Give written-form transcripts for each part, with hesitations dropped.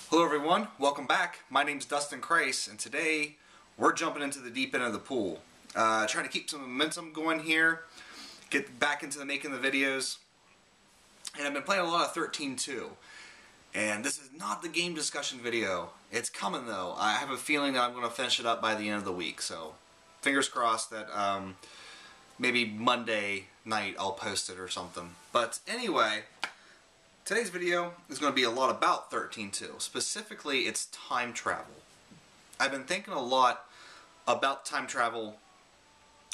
Hello everyone, welcome back. My name's dustinkreis, and today we're jumping into the deep end of the pool. Trying to keep some momentum going here, get back into the making the videos. And I've been playing a lot of 13-2. And this is not the game discussion video. It's coming though. I have a feeling that I'm going to finish it up by the end of the week. So fingers crossed that maybe Monday night I'll post it or something. But anyway, today's video is going to be a lot about 13-2. Specifically, it's time travel. I've been thinking a lot about time travel,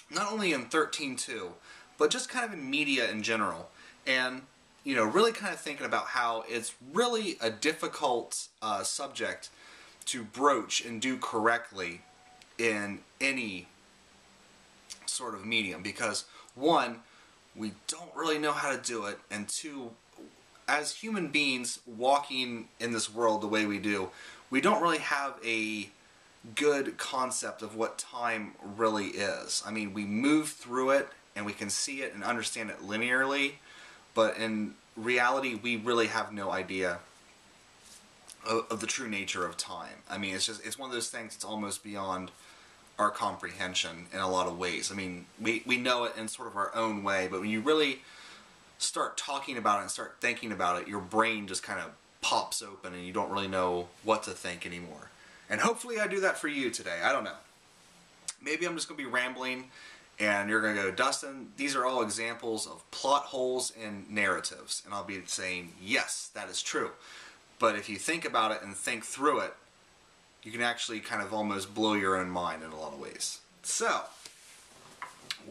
not only in 13-2, but just kind of in media in general. And, you know, really kind of thinking about how it's really a difficult subject to broach and do correctly in any sort of medium. Because, one, we don't really know how to do it, and two, as human beings walking in this world the way we do, we don't really have a good concept of what time really is. I mean, we move through it and we can see it and understand it linearly, but in reality we really have no idea of the true nature of time. I mean, it's one of those things that's almost beyond our comprehension in a lot of ways. I mean, we know it in sort of our own way, but when you really start talking about it and start thinking about it, your brain just kind of pops open and you don't really know what to think anymore. And hopefully I do that for you today. I don't know. Maybe I'm just going to be rambling and you're going to go, Dustin, these are all examples of plot holes in narratives. And I'll be saying, yes, that is true. But if you think about it and think through it, you can actually kind of almost blow your own mind in a lot of ways. So,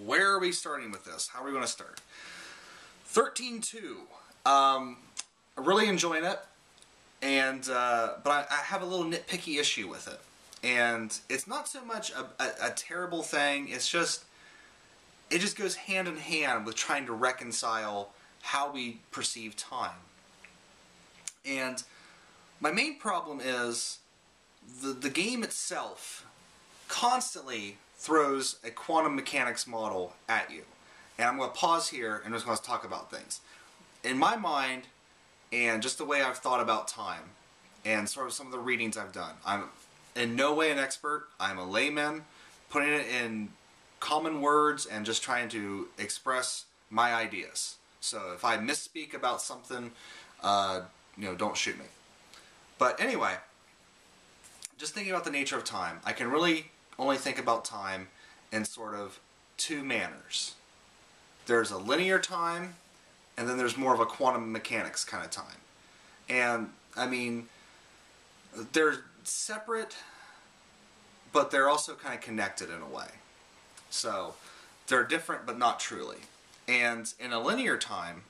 where are we starting with this? How are we going to start? 13-2. I'm really enjoying it, and but I have a little nitpicky issue with it. And it's not so much a terrible thing, it just goes hand in hand with trying to reconcile how we perceive time. And my main problem is the game itself constantly throws a quantum mechanics model at you. And I'm going to pause here and just going to talk about things. In my mind, and just the way I've thought about time, and sort of some of the readings I've done, I'm in no way an expert. I'm a layman, putting it in common words and just trying to express my ideas. So if I misspeak about something, you know, don't shoot me. But anyway, just thinking about the nature of time, I can really only think about time in sort of two manners. There's a linear time, and then there's more of a quantum mechanics kind of time. And, I mean, they're separate, but they're also kind of connected in a way. So, they're different, but not truly. And in a linear time,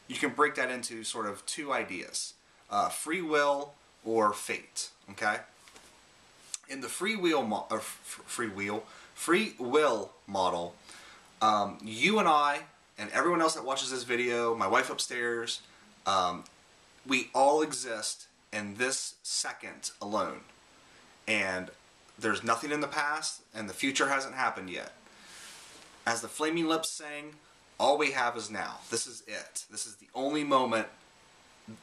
you can break that into sort of two ideas. Free will or fate, okay? In the free will model, you and I, and everyone else that watches this video, my wife upstairs, we all exist in this second alone. And there's nothing in the past, and the future hasn't happened yet. As the Flaming Lips sing, all we have is now. This is it. This is the only moment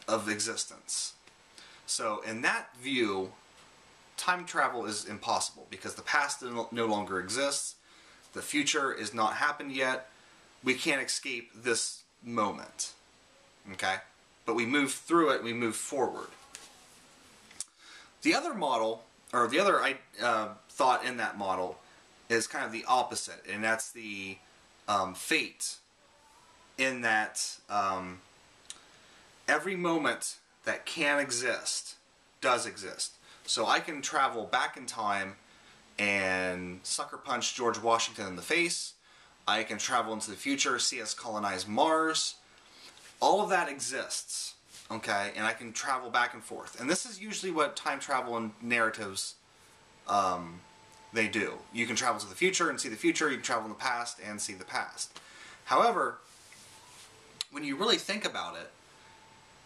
of existence. So in that view, time travel is impossible because the past no longer exists. The future is not happened yet. We can't escape this moment. Okay? But we move through it, we move forward. The other model, or the other thought in that model, is kind of the opposite, and that's the fate, in that every moment that can exist does exist. So I can travel back in time and sucker punch George Washington in the face. I can travel into the future, see us colonize Mars. All of that exists, okay? And I can travel back and forth. And this is usually what time travel and narratives, they do. You can travel to the future and see the future. You can travel in the past and see the past. However, when you really think about it,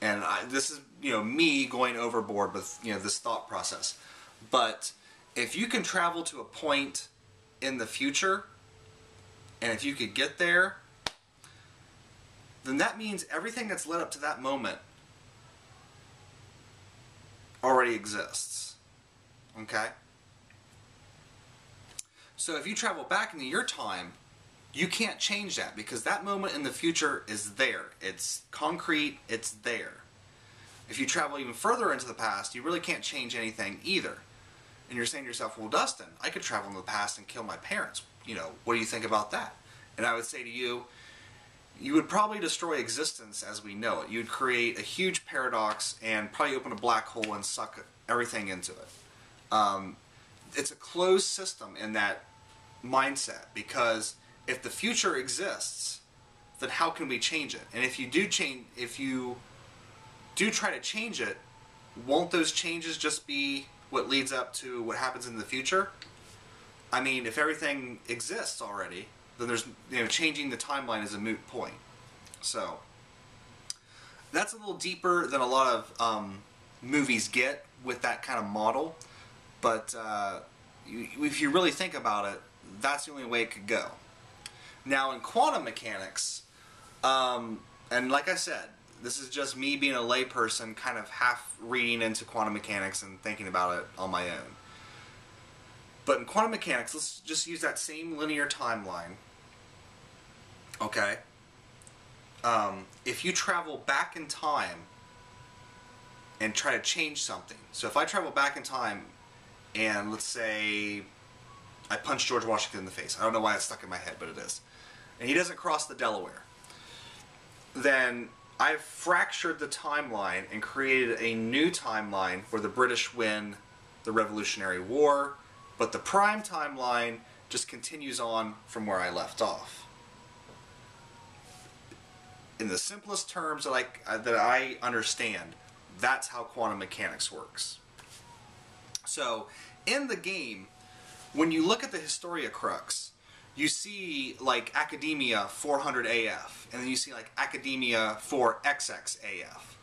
and this is, you know, me going overboard with, you know, this thought process, but if you can travel to a point in the future, and if you could get there, then that means everything that's led up to that moment already already exists. Okay? So if you travel back into your time, you can't change that because that moment in the future is there. It's concrete, it's there. If you travel even further into the past, you really can't change anything either. And you're saying to yourself, well, Dustin, I could travel into the past and kill my parents. You know, what do you think about that? And I would say to you, you would probably destroy existence as we know it. You'd create a huge paradox and probably open a black hole and suck everything into it. It's a closed system in that mindset, because if the future exists, then how can we change it? And if you do try to change it, won't those changes just be what leads up to what happens in the future? I mean, if everything exists already, then there's, changing the timeline is a moot point. So that's a little deeper than a lot of movies get with that kind of model. But if you really think about it, that's the only way it could go. Now in quantum mechanics, and like I said, this is just me being a layperson, kind of half reading into quantum mechanics and thinking about it on my own. But in quantum mechanics, let's just use that same linear timeline. Okay? If you travel back in time and try to change something. So if I travel back in time and let's say I punch George Washington in the face. I don't know why it's stuck in my head, but it is. And he doesn't cross the Delaware. Then I've fractured the timeline and created a new timeline where the British win the Revolutionary War, but the prime timeline just continues on from where I left off. In the simplest terms that I understand, that's how quantum mechanics works. So, in the game, when you look at the Historia Crux, you see like Academia 400 AF, and then you see like Academia 4XX AF.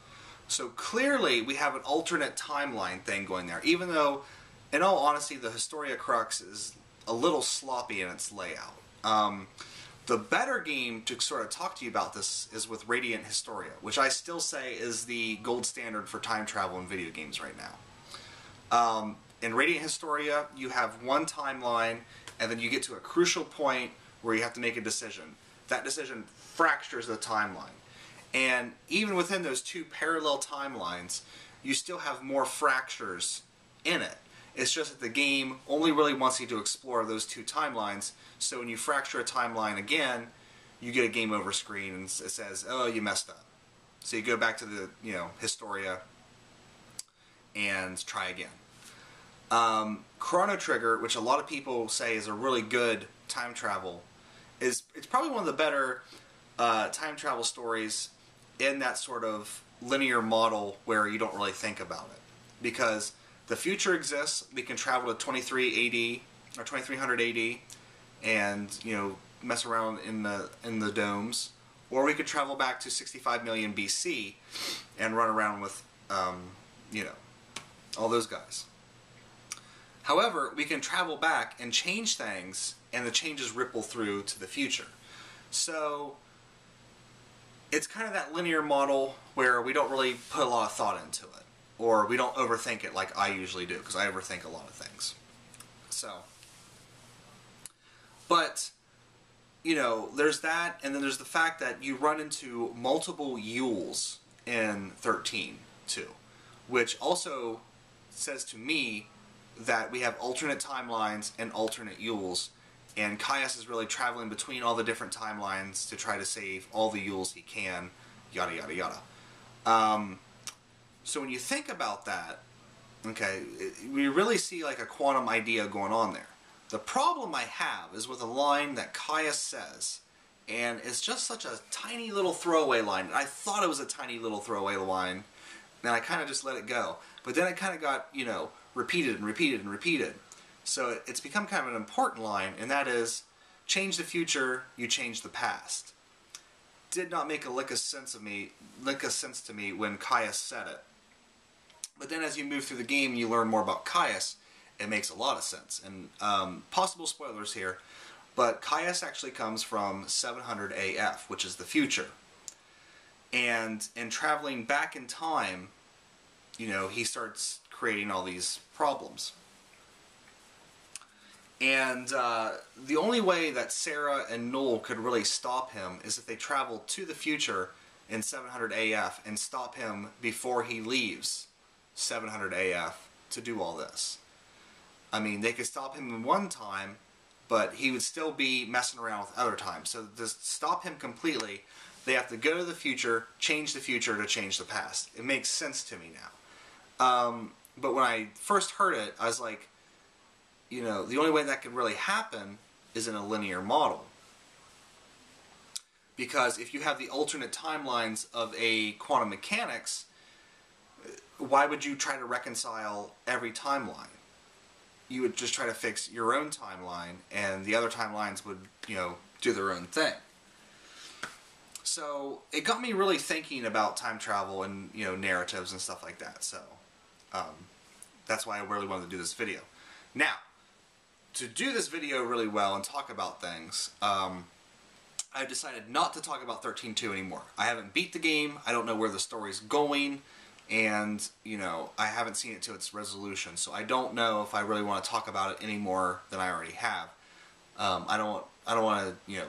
So clearly we have an alternate timeline thing going there, even though, in all honesty, the Historia Crux is a little sloppy in its layout. The better game to sort of talk to you about this is with Radiant Historia, which I still say is the gold standard for time travel in video games right now. In Radiant Historia, you have one timeline, and then you get to a crucial point where you have to make a decision. That decision fractures the timeline. And even within those two parallel timelines, you still have more fractures in it. It's just that the game only really wants you to explore those two timelines, so when you fracture a timeline again, you get a game over screen and it says, oh, you messed up. So you go back to the, Historia and try again. Chrono Trigger, which a lot of people say is a really good time travel, it's probably one of the better time travel stories in that sort of linear model where you don't really think about it. Because the future exists, we can travel to 23 AD or 2300 AD and mess around in the domes, or we could travel back to 65 million BC and run around with all those guys. However, we can travel back and change things, and the changes ripple through to the future. So it's kind of that linear model where we don't really put a lot of thought into it, or we don't overthink it like I usually do, because I overthink a lot of things. So, but there's that, and then there's the fact that you run into multiple Yules in 13 too, which also says to me that we have alternate timelines and alternate Yules, and Caius is really traveling between all the different timelines to try to save all the Yules he can, yada yada yada. So when you think about that, okay, we really see like a quantum idea going on there. The problem I have is with a line that Caius says, and it's just such a tiny little throwaway line. I thought it was a tiny little throwaway line, and I kind of just let it go. But then it kind of got, repeated and repeated and repeated. So it's become kind of an important line, and that is, change the future, you change the past. Did not make a lick of sense to me when Caius said it. But then as you move through the game and you learn more about Caius, it makes a lot of sense. And possible spoilers here, but Caius actually comes from 700 AF, which is the future. And in traveling back in time, he starts creating all these problems. And the only way that Sarah and Noel could really stop him is if they traveled to the future in 700 AF and stop him before he leaves 700 AF to do all this. I mean, they could stop him in one time, but he would still be messing around with other times. So to stop him completely, they have to go to the future to change the past. It makes sense to me now. But when I first heard it, I was like, you know, the only way that could really happen is in a linear model. Because if you have the alternate timelines of a quantum mechanics, why would you try to reconcile every timeline? You would just try to fix your own timeline, and the other timelines would, you know, do their own thing. So it got me really thinking about time travel and, you know, narratives and stuff like that. So that's why I really wanted to do this video. Now, to do this video really well and talk about things, I've decided not to talk about 13.2 anymore. I haven't beat the game. I don't know where the story's going. And, you know, I haven't seen it to its resolution, so I don't know if I really want to talk about it any more than I already have. I don't want to, you know,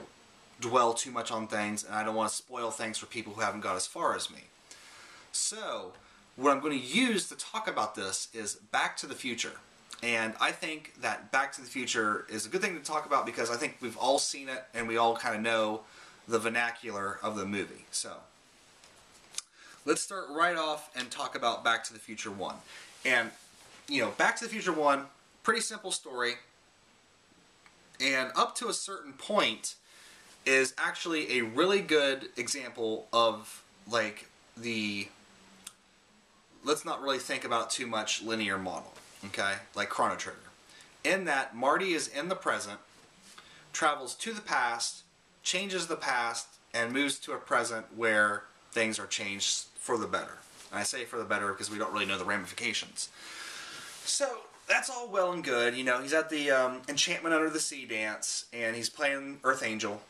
dwell too much on things, and I don't want to spoil things for people who haven't got as far as me. So, what I'm going to use to talk about this is Back to the Future. And I think that Back to the Future is a good thing to talk about because I think we've all seen it, and we all kind of know the vernacular of the movie. So, let's start right off and talk about Back to the Future 1. And, you know, Back to the Future 1, pretty simple story. And up to a certain point is actually a really good example of, like, the, let's not really think about too much linear model, okay? Like Chrono Trigger. In that, Marty is in the present, travels to the past, changes the past, and moves to a present where things are changed for the better. And I say for the better because we don't really know the ramifications. So that's all well and good. You know, he's at the Enchantment Under the Sea dance, and he's playing Earth Angel.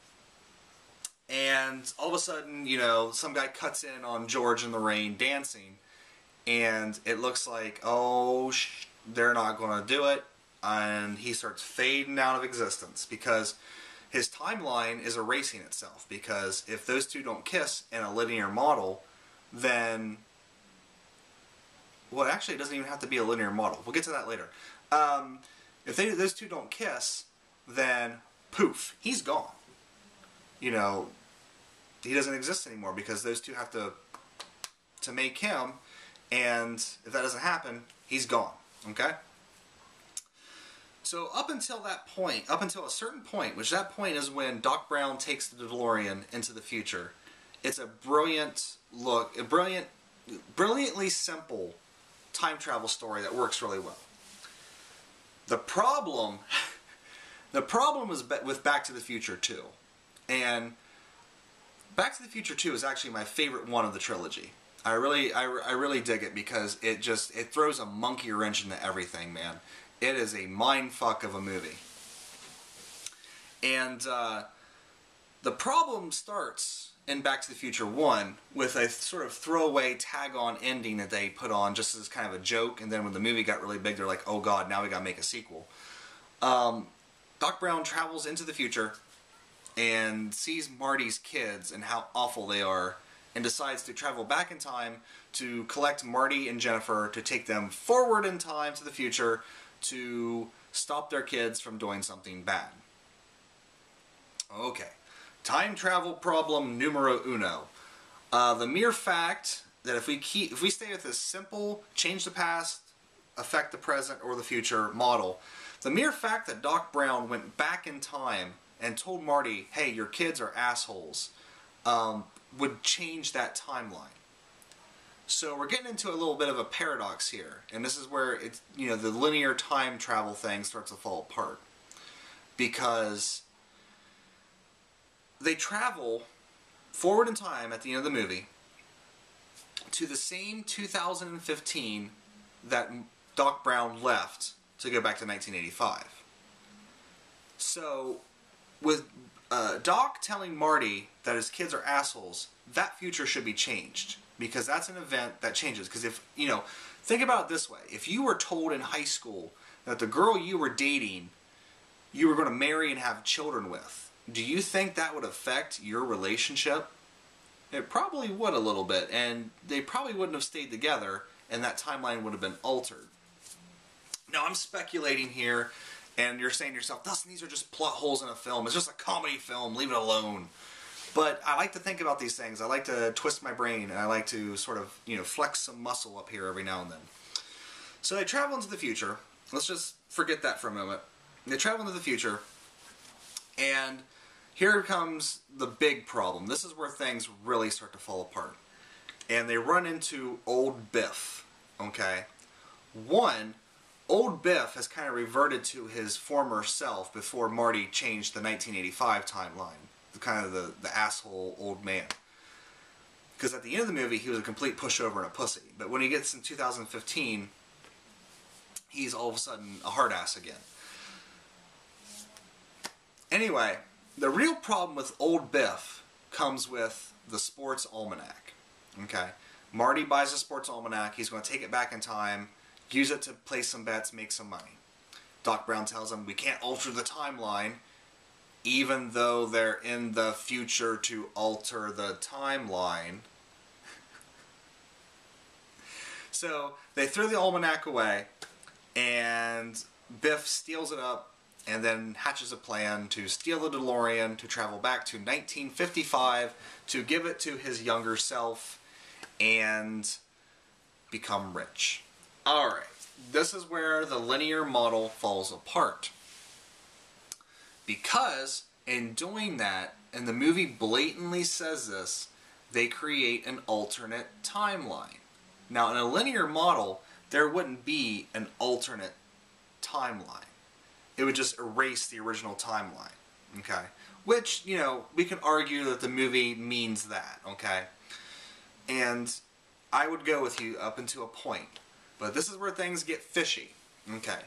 And all of a sudden, you know, some guy cuts in on George in the rain dancing, and it looks like, oh, they're not going to do it. And he starts fading out of existence because his timeline is erasing itself. Because if those two don't kiss in a linear model, then, well, actually it doesn't even have to be a linear model. We'll get to that later. If those two don't kiss, then poof, he's gone. You know, he doesn't exist anymore because those two have to make him, and if that doesn't happen, he's gone. Okay? So up until that point, up until a certain point, which that point is when Doc Brown takes the DeLorean into the future, it's a brilliant look, a brilliantly simple time travel story that works really well. The problem is with Back to the Future 2. And Back to the Future 2 is actually my favorite one of the trilogy. I really dig it because it throws a monkey wrench into everything, man. It is a mind fuck of a movie. And the problem starts in Back to the Future 1 with a sort of throwaway tag-on ending that they put on just as kind of a joke, and then when the movie got really big, they're like, oh god, now we gotta make a sequel. Doc Brown travels into the future and sees Marty's kids and how awful they are, and decides to travel back in time to collect Marty and Jennifer to take them forward in time to the future to stop their kids from doing something bad. Okay. Time travel problem numero uno. The mere fact that if we stay with this simple change the past, affect the present or the future model, the mere fact that Doc Brown went back in time and told Marty, hey, your kids are assholes, would change that timeline. So we're getting into a little bit of a paradox here, and this is where it's, you know, the linear time travel thing starts to fall apart, because they travel forward in time at the end of the movie to the same 2015 that Doc Brown left to go back to 1985. So with Doc telling Marty that his kids are assholes, that future should be changed, because that's an event that changes. Because if, you know, think about it this way. If you were told in high school that the girl you were dating, you were going to marry and have children with, do you think that would affect your relationship? It probably would a little bit, and they probably wouldn't have stayed together, and that timeline would have been altered. Now, I'm speculating here, and you're saying to yourself, Dustin, these are just plot holes in a film. It's just a comedy film. Leave it alone. But I like to think about these things. I like to twist my brain, and I like to sort of, you know, flex some muscle up here every now and then. So they travel into the future. Let's just forget that for a moment. They travel into the future, and here comes the big problem. This is where things really start to fall apart. And they run into old Biff, okay? One, old Biff has kind of reverted to his former self before Marty changed the 1985 timeline. Kind of the asshole old man. Because at the end of the movie, he was a complete pushover and a pussy. But when he gets in 2015, he's all of a sudden a hard ass again. Anyway, the real problem with old Biff comes with the sports almanac. Okay? Marty buys a sports almanac. He's going to take it back in time, use it to place some bets, make some money. Doc Brown tells him, we can't alter the timeline, even though they're in the future to alter the timeline. So they throw the almanac away, and Biff steals it up and then hatches a plan to steal the DeLorean to travel back to 1955 to give it to his younger self and become rich. Alright, this is where the linear model falls apart. Because in doing that, and the movie blatantly says this, they create an alternate timeline. Now, in a linear model, there wouldn't be an alternate timeline. It would just erase the original timeline, okay? Which, you know, we can argue that the movie means that, okay? And I would go with you up until a point. But this is where things get fishy, okay?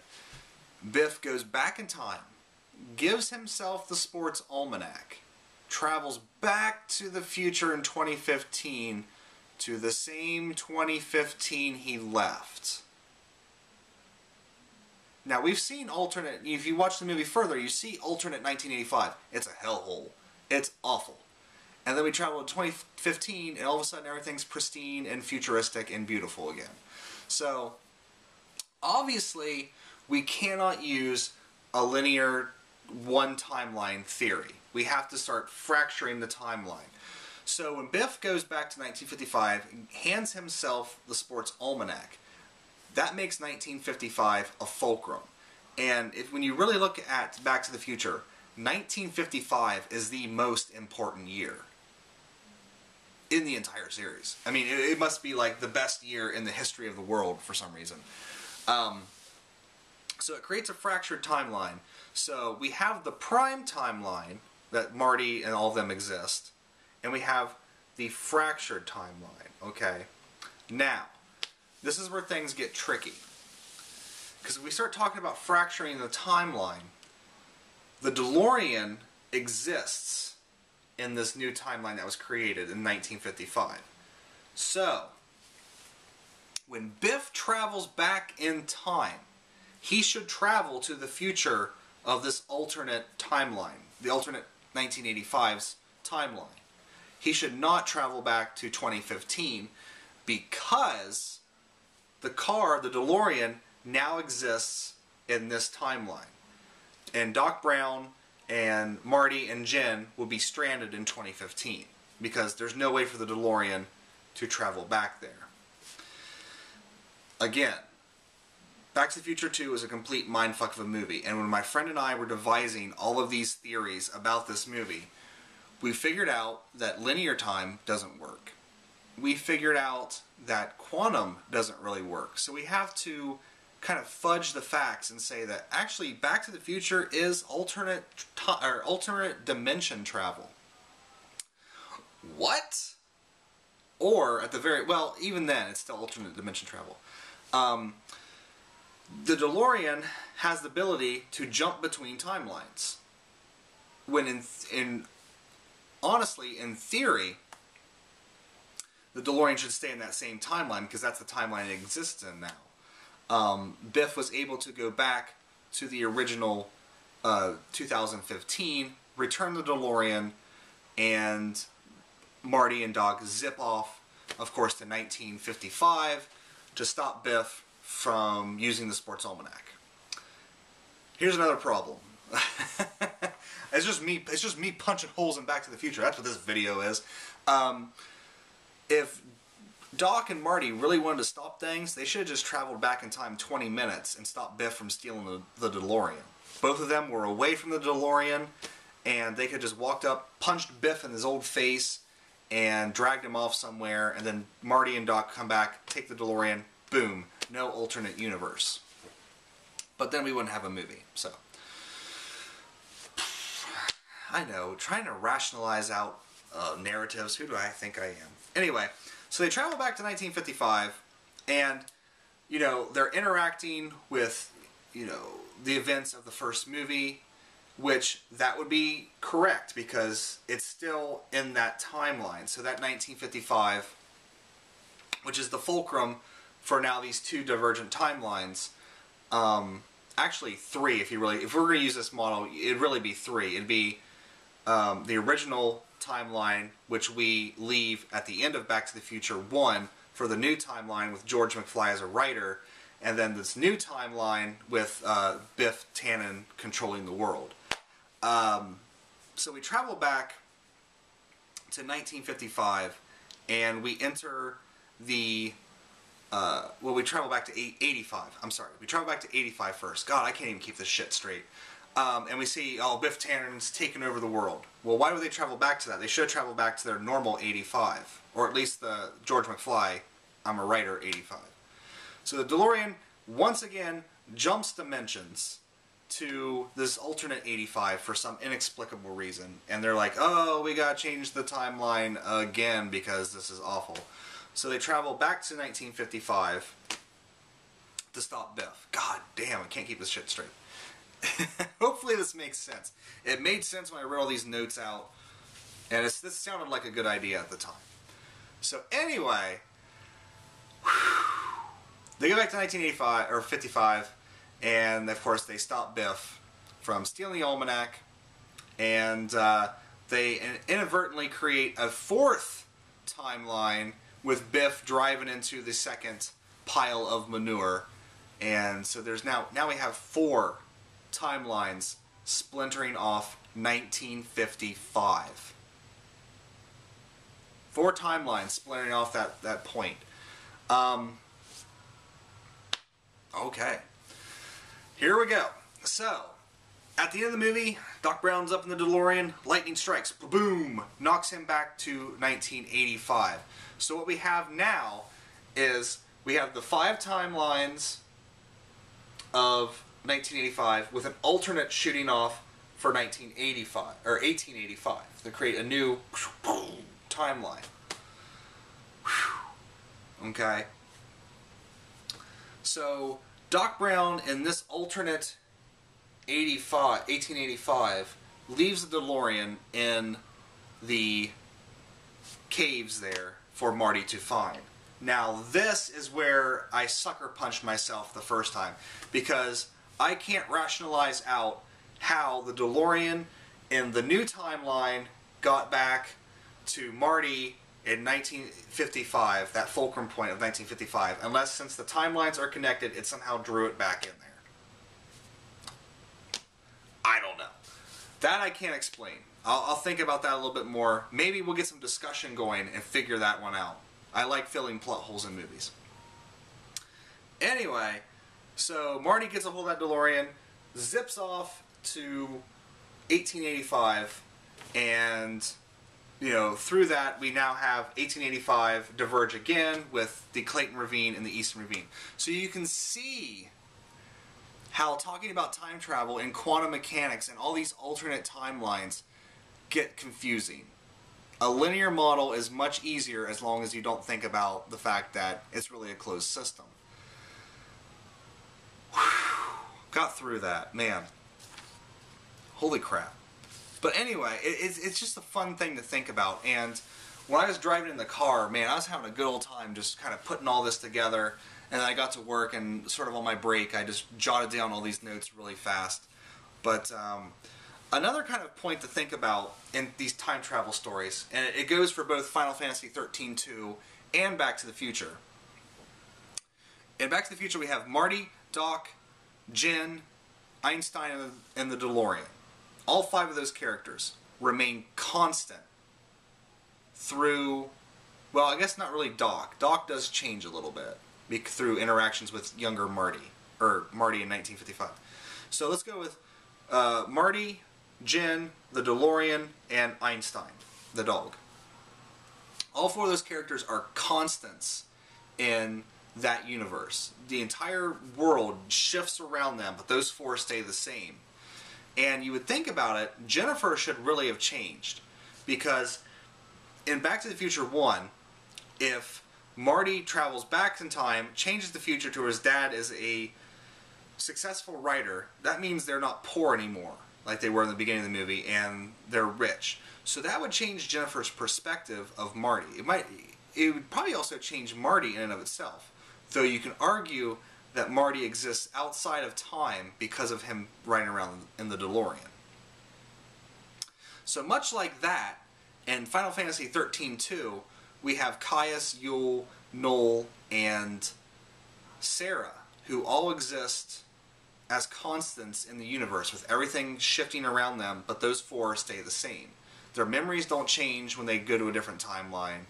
Biff goes back in time, gives himself the sports almanac, travels back to the future in 2015 to the same 2015 he left. Now, we've seen alternate, if you watch the movie further, you see alternate 1985. It's a hellhole. It's awful. And then we travel to 2015, and all of a sudden everything's pristine and futuristic and beautiful again. So, obviously, we cannot use a linear one timeline theory. We have to start fracturing the timeline. So when Biff goes back to 1955 and hands himself the sports almanac, that makes 1955 a fulcrum. And when you really look at Back to the Future, 1955 is the most important year in the entire series. I mean, it must be like the best year in the history of the world for some reason. So it creates a fractured timeline. So we have the prime timeline that Marty and all of them exist, and we have the fractured timeline, okay? Now, this is where things get tricky. Because if we start talking about fracturing the timeline, the DeLorean exists in this new timeline that was created in 1955. So, when Biff travels back in time, he should travel to the future of this alternate timeline, the alternate 1985's timeline. He should not travel back to 2015 because the car, the DeLorean, now exists in this timeline. And Doc Brown and Marty and Jen will be stranded in 2015 because there's no way for the DeLorean to travel back there. Again, Back to the Future 2 is a complete mindfuck of a movie, and when my friend and I were devising all of these theories about this movie, we figured out that linear time doesn't work. We figured out that quantum doesn't really work. So we have to kind of fudge the facts and say that actually Back to the Future is alternate dimension travel. What? Or at the very, well, even then it's still alternate dimension travel. The DeLorean has the ability to jump between timelines. When honestly, in theory, the DeLorean should stay in that same timeline because that's the timeline it exists in now. Biff was able to go back to the original 2015, return the DeLorean, and Marty and Doc zip off, of course, to 1955 to stop Biff from using the sports almanac. Here's another problem. It's just me punching holes in Back to the Future. That's what this video is. If Doc and Marty really wanted to stop things, they should have just traveled back in time 20 minutes and stopped Biff from stealing the DeLorean. Both of them were away from the DeLorean, and they could just walked up, punched Biff in his old face, and dragged him off somewhere, and then Marty and Doc come back, take the DeLorean, boom, no alternate universe. But then we wouldn't have a movie, so. I know, trying to rationalize out narratives, who do I think I am? Anyway, so they travel back to 1955, and, you know, they're interacting with, you know, the events of the first movie, which that would be correct because it's still in that timeline. So that 1955, which is the fulcrum for now these two divergent timelines, actually three if we're going to use this model, it'd really be three. It'd be the original timeline, which we leave at the end of Back to the Future 1 for the new timeline with George McFly as a writer, and then this new timeline with Biff Tannen controlling the world. So we travel back to 1955, and we enter the, well, we travel back to 85. I'm sorry, we travel back to 85 first. God, I can't even keep this shit straight. And we see, oh, Biff Tannen's taken over the world. Well, why would they travel back to that? They should have traveled back to their normal 85, or at least the George McFly, I'm a writer, 85. So the DeLorean, once again, jumps dimensions to this alternate 85 for some inexplicable reason. And they're like, oh, we gotta change the timeline again because this is awful. So they travel back to 1955 to stop Biff. God damn, I can't keep this shit straight. Hopefully this makes sense. It made sense when I wrote all these notes out, and this sounded like a good idea at the time. So anyway, they go back to 1985 or 55, and of course they stop Biff from stealing the almanac, and they inadvertently create a fourth timeline with Biff driving into the second pile of manure, and so there's now we have four timelines splintering off 1955. Four timelines splintering off that point. Okay. Here we go. So, at the end of the movie, Doc Brown's up in the DeLorean, lightning strikes, boom, knocks him back to 1985. So what we have now is we have the 5 timelines of 1985 with an alternate shooting off for 1985 or 1885 to create a new timeline. Okay. So Doc Brown in this alternate 1885 leaves the DeLorean in the caves there for Marty to find. Now this is where I sucker punched myself the first time, because I can't rationalize out how the DeLorean in the new timeline got back to Marty in 1955, that fulcrum point of 1955, unless since the timelines are connected, it somehow drew it back in there. I don't know. That I can't explain. I'll think about that a little bit more. Maybe we'll get some discussion going and figure that one out. I like filling plot holes in movies. Anyway, so Marty gets a hold of that DeLorean, zips off to 1885, and you know, through that we now have 1885 diverge again with the Clayton Ravine and the Eastern Ravine. So you can see how talking about time travel and quantum mechanics and all these alternate timelines get confusing. A linear model is much easier as long as you don't think about the fact that it's really a closed system. Whew. Got through that, man. Holy crap. But anyway, it's just a fun thing to think about, and when I was driving in the car, man, I was having a good old time just kind of putting all this together. And then I got to work, and sort of on my break, I just jotted down all these notes really fast. But another kind of point to think about in these time travel stories, and it goes for both Final Fantasy 13-2 and Back to the Future. In Back to the Future, we have Marty, Doc, Jen, Einstein, and the DeLorean. All 5 of those characters remain constant through, well, I guess not really Doc. Doc does change a little bit through interactions with younger Marty, or Marty in 1955. So let's go with Marty, Jen, the DeLorean, and Einstein, the dog. All 4 of those characters are constants in that universe. The entire world shifts around them, but those 4 stay the same. And you would think about it, Jennifer should really have changed. Because in Back to the Future 1, if Marty travels back in time, changes the future to his dad is a successful writer, that means they're not poor anymore, like they were in the beginning of the movie, and they're rich. So that would change Jennifer's perspective of Marty. It would probably also change Marty in and of itself. Though you can argue that Marty exists outside of time because of him riding around in the DeLorean. So much like that, in Final Fantasy 13-2, we have Caius, Yule, Noel, and Sarah, who all exist as constants in the universe, with everything shifting around them, but those 4 stay the same. Their memories don't change when they go to a different timeline.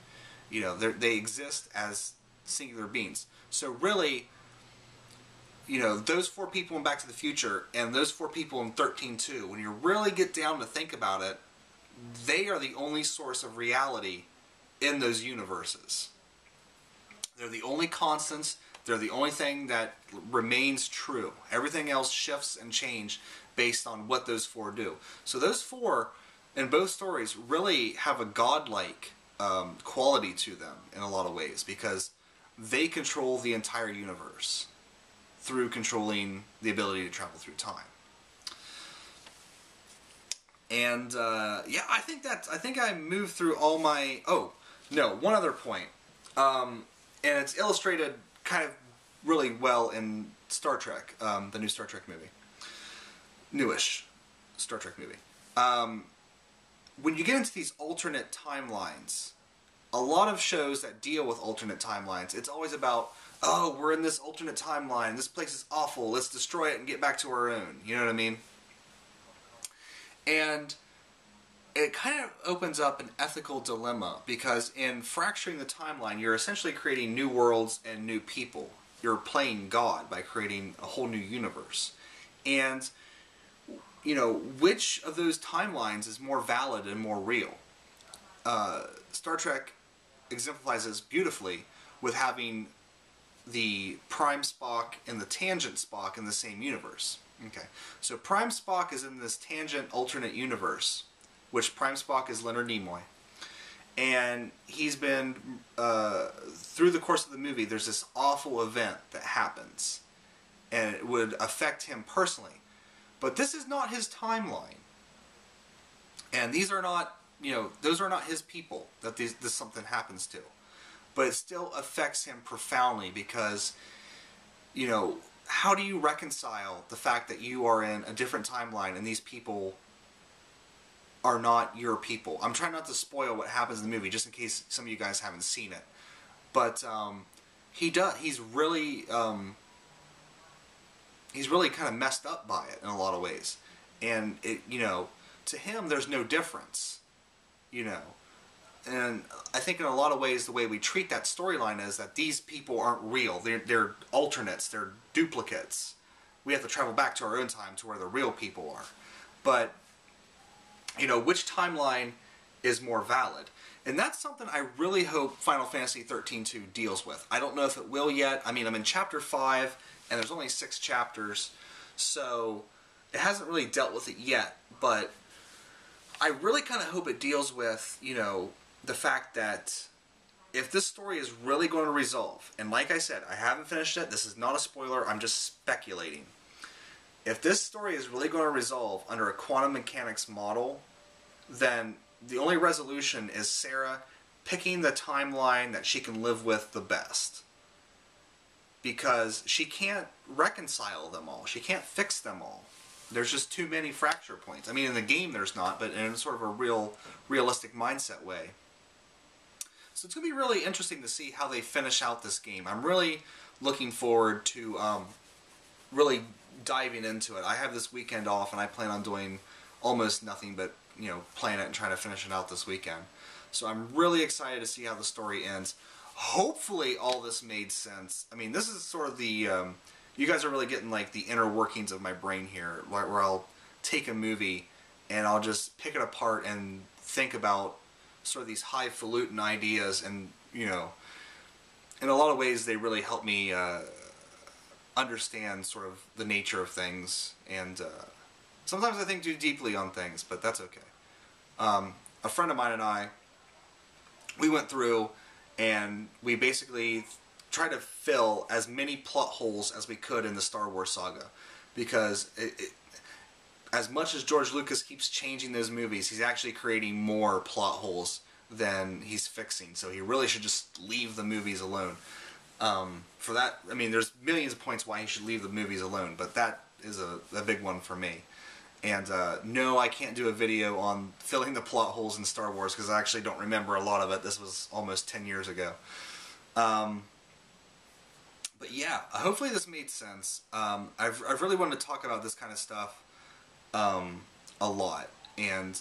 You know, they exist as singular beings. So really, you know, those 4 people in Back to the Future and those 4 people in 13-2, when you really get down to think about it, they are the only source of reality in those universes. They're the only constants. They're the only thing that remains true. Everything else shifts and changes based on what those 4 do. So those 4 in both stories really have a godlike quality to them in a lot of ways, because they control the entire universe through controlling the ability to travel through time. And yeah, I think I moved through all my. Oh no, one other point, and it's illustrated kind of really well in Star Trek, the new Star Trek movie, newish Star Trek movie. When you get into these alternate timelines, a lot of shows that deal with alternate timelines, it's always about, oh, we're in this alternate timeline, this place is awful, let's destroy it and get back to our own. You know what I mean? And it kind of opens up an ethical dilemma, because in fracturing the timeline, you're essentially creating new worlds and new people. You're playing God by creating a whole new universe. And, you know, which of those timelines is more valid and more real? Star Trek exemplifies this beautifully with having the Prime Spock and the Tangent Spock in the same universe. Okay, so Prime Spock is in this tangent alternate universe, which Prime Spock is Leonard Nimoy. And he's been, through the course of the movie, there's this awful event that happens. And it would affect him personally. But this is not his timeline. And these are not, you know, those are not his people that this something happens to. But it still affects him profoundly, because, you know, how do you reconcile the fact that you are in a different timeline and these people are not your people? I'm trying not to spoil what happens in the movie, just in case some of you guys haven't seen it. But he's really kind of messed up by it in a lot of ways. And it, you know, to him, there's no difference, you know. And I think in a lot of ways, the way we treat that storyline is that these people aren't real. They're alternates. They're duplicates. We have to travel back to our own time to where the real people are. But, you know, which timeline is more valid? And that's something I really hope Final Fantasy 13-2 deals with. I don't know if it will yet. I mean, I'm in Chapter 5, and there's only 6 chapters, so it hasn't really dealt with it yet. But I really kind of hope it deals with, you know, the fact that if this story is really going to resolve, and like I said, I haven't finished it, this is not a spoiler, I'm just speculating. If this story is really going to resolve under a quantum mechanics model, then the only resolution is Sarah picking the timeline that she can live with the best. Because she can't reconcile them all. She can't fix them all. There's just too many fracture points. I mean, in the game there's not, but in sort of a realistic mindset way. So it's going to be really interesting to see how they finish out this game. I'm really looking forward to really diving into it. I have this weekend off, and I plan on doing almost nothing but, you know, playing it and trying to finish it out this weekend. So I'm really excited to see how the story ends. Hopefully all this made sense. I mean, this is sort of the... you guys are really getting like the inner workings of my brain here, where I'll take a movie and I'll just pick it apart and think about sort of these highfalutin ideas, and, you know, in a lot of ways they really help me understand sort of the nature of things, and sometimes I think too deeply on things, but that's okay. A friend of mine and I, we went through and we basically tried to fill as many plot holes as we could in the Star Wars saga, because as much as George Lucas keeps changing those movies, he's actually creating more plot holes than he's fixing, so he really should just leave the movies alone. For that, I mean, there's millions of points why he should leave the movies alone, but that is a big one for me. And no, I can't do a video on filling the plot holes in Star Wars, because I actually don't remember a lot of it. This was almost 10 years ago. But yeah, hopefully this made sense. I've really wanted to talk about this kind of stuff a lot, and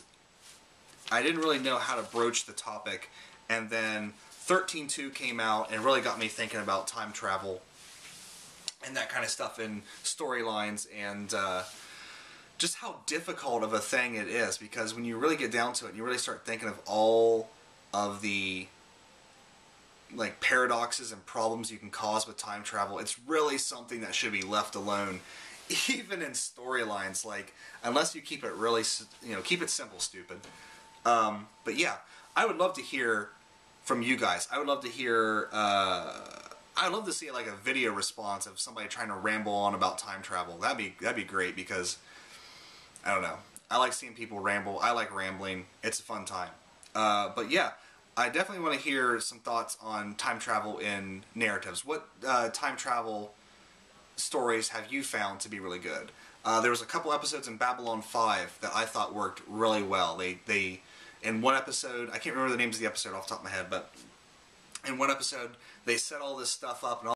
I didn't really know how to broach the topic, and then 13.2 came out and really got me thinking about time travel and that kind of stuff in storylines, and just how difficult of a thing it is, because when you really get down to it and you really start thinking of all of the like paradoxes and problems you can cause with time travel, it's really something that should be left alone, even in storylines. Like, unless you keep it really, you know, keep it simple, stupid. But yeah, I would love to hear from you guys. I would love to hear, I'd love to see like a video response of somebody trying to ramble on about time travel. That'd be great, because I don't know, I like seeing people ramble. I like rambling. It's a fun time. But yeah, I definitely want to hear some thoughts on time travel in narratives. What time travel stories have you found to be really good? There was a couple episodes in Babylon 5 that I thought worked really well. They in one episode, I can't remember the names of the episode off the top of my head, but in one episode they set all this stuff up, and all